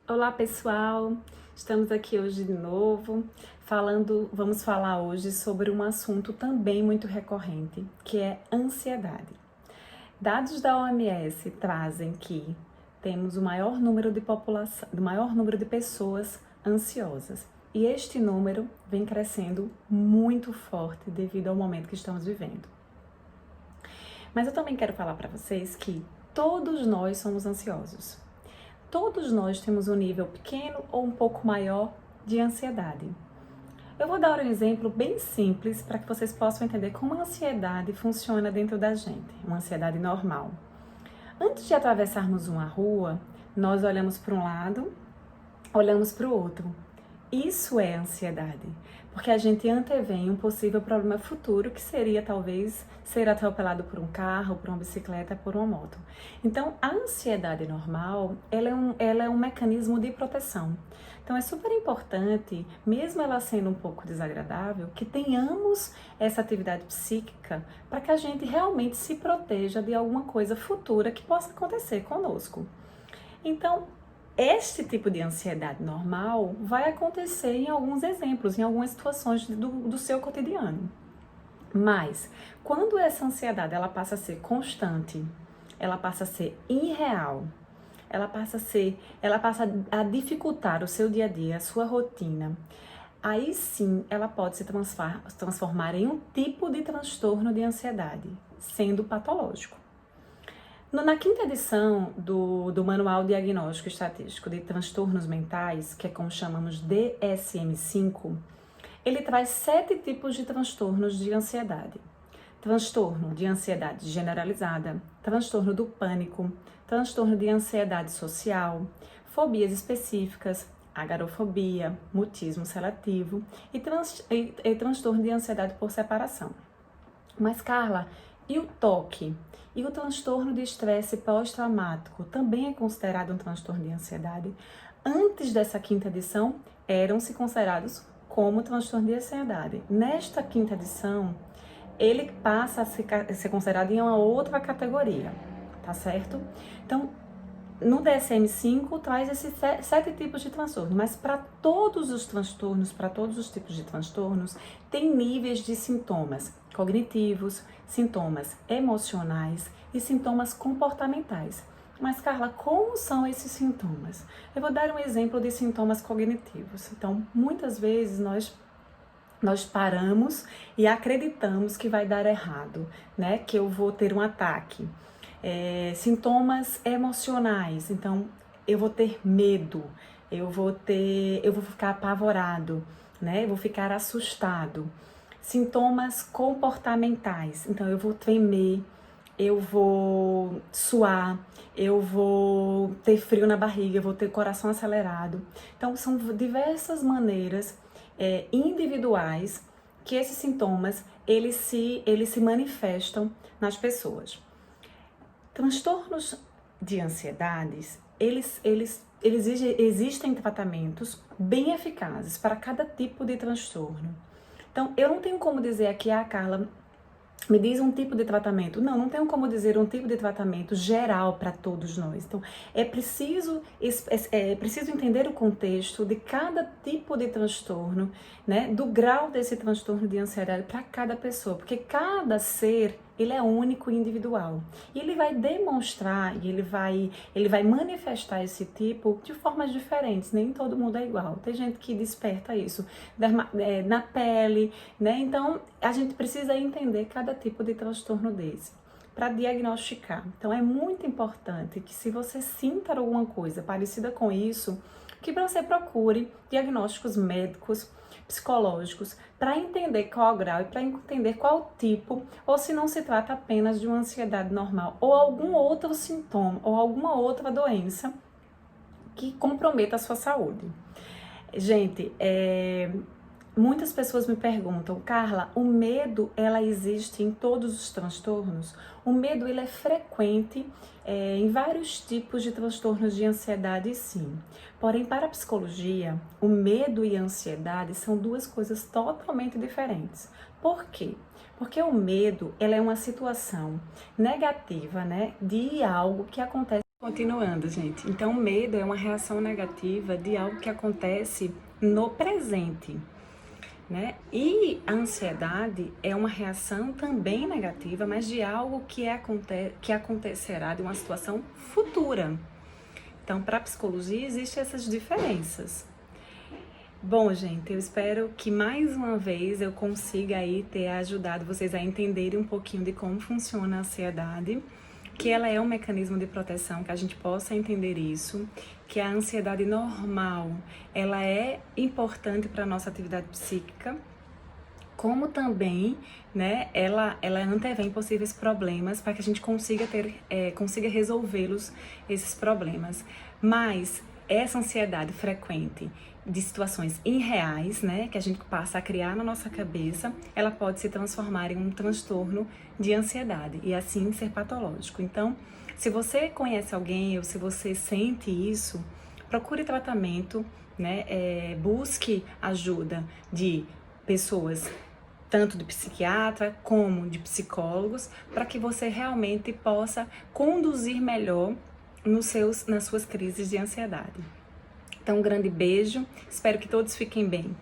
Olá pessoal, estamos aqui hoje de novo vamos falar hoje sobre um assunto também muito recorrente, que é ansiedade. Dados da OMS trazem que temos o maior número de população, o maior número de pessoas ansiosas, e este número vem crescendo muito forte devido ao momento que estamos vivendo. Mas eu também quero falar para vocês que todos nós somos ansiosos. Todos nós temos um nível pequeno ou um pouco maior de ansiedade. Eu vou dar um exemplo bem simples para que vocês possam entender como a ansiedade funciona dentro da gente, uma ansiedade normal. Antes de atravessarmos uma rua, nós olhamos para um lado, olhamos para o outro. Isso é ansiedade, porque a gente antevém um possível problema futuro, que seria talvez ser atropelado por um carro, por uma bicicleta, por uma moto. Então, a ansiedade normal, ela é um mecanismo de proteção. Então, é super importante, mesmo ela sendo um pouco desagradável, que tenhamos essa atividade psíquica para que a gente realmente se proteja de alguma coisa futura que possa acontecer conosco. Então, este tipo de ansiedade normal vai acontecer em alguns exemplos, em algumas situações do seu cotidiano. Mas, quando essa ansiedade ela passa a ser constante, ela passa a ser irreal, ela passa a dificultar o seu dia a dia, a sua rotina, aí sim ela pode se transformar em um tipo de transtorno de ansiedade, sendo patológico. Na quinta edição do Manual Diagnóstico Estatístico de Transtornos Mentais, que é como chamamos DSM-5, ele traz 7 tipos de transtornos de ansiedade. Transtorno de ansiedade generalizada, transtorno do pânico, transtorno de ansiedade social, fobias específicas, agorafobia, mutismo seletivo e transtorno de ansiedade por separação. Mas, Carla, e o TOC? E o transtorno de estresse pós-traumático também é considerado um transtorno de ansiedade? Antes dessa quinta edição, eram-se considerados como transtorno de ansiedade. Nesta quinta edição, ele passa a ser considerado em uma outra categoria, tá certo? Então, no DSM-5 traz esses 7 tipos de transtorno, mas para todos os transtornos, para todos os tipos de transtornos, tem níveis de sintomas cognitivos, sintomas emocionais e sintomas comportamentais. Mas, Carla, como são esses sintomas? Eu vou dar um exemplo de sintomas cognitivos. Então, muitas vezes nós paramos e acreditamos que vai dar errado, né? Que eu vou ter um ataque. Sintomas emocionais, então eu vou ter medo, eu vou ficar apavorado, né? Eu vou ficar assustado. Sintomas comportamentais, então eu vou tremer, eu vou suar, eu vou ter frio na barriga, eu vou ter coração acelerado. Então são diversas maneiras individuais que esses sintomas eles se manifestam nas pessoas. Transtornos de ansiedades, existem tratamentos bem eficazes para cada tipo de transtorno. Então, eu não tenho como dizer aqui, Carla, me diz um tipo de tratamento. Não tenho como dizer um tipo de tratamento geral para todos nós. Então, é preciso entender o contexto de cada tipo de transtorno, né? Do grau desse transtorno de ansiedade para cada pessoa, porque cada ser ele é único e individual. E ele vai demonstrar e ele vai manifestar esse tipo de formas diferentes. Nem todo mundo é igual. Tem gente que desperta isso na pele, né? Então, a gente precisa entender cada tipo de transtorno desse para diagnosticar. Então, é muito importante que se você sinta alguma coisa parecida com isso, que você procure diagnósticos médicos, psicológicos, para entender qual o grau e para entender qual tipo, ou se não se trata apenas de uma ansiedade normal, ou algum outro sintoma, ou alguma outra doença que comprometa a sua saúde. Gente, muitas pessoas me perguntam, Carla, o medo, ela existe em todos os transtornos? O medo, ele é frequente em vários tipos de transtornos de ansiedade, sim. Porém, para a psicologia, o medo e a ansiedade são duas coisas totalmente diferentes. Por quê? Porque o medo, ela é uma situação negativa, né, de algo que acontece Continuando, gente. Então, medo é uma reação negativa de algo que acontece no presente, né? E a ansiedade é uma reação também negativa, mas de algo que acontecerá de uma situação futura. Então, para a psicologia, existem essas diferenças. Bom, gente, eu espero que mais uma vez eu consiga aí ter ajudado vocês a entenderem um pouquinho de como funciona a ansiedade, que ela é um mecanismo de proteção, que a gente possa entender isso, que a ansiedade normal, ela é importante para a nossa atividade psíquica, como também, né, ela antevém possíveis problemas para que a gente consiga resolvê-los, esses problemas. Mas essa ansiedade frequente de situações irreais, né, que a gente passa a criar na nossa cabeça, ela pode se transformar em um transtorno de ansiedade e assim ser patológico. Então, se você conhece alguém ou se você sente isso, procure tratamento, né, busque ajuda de pessoas, tanto de psiquiatra como de psicólogos, para que você realmente possa conduzir melhor nas suas crises de ansiedade. Então, um grande beijo, espero que todos fiquem bem.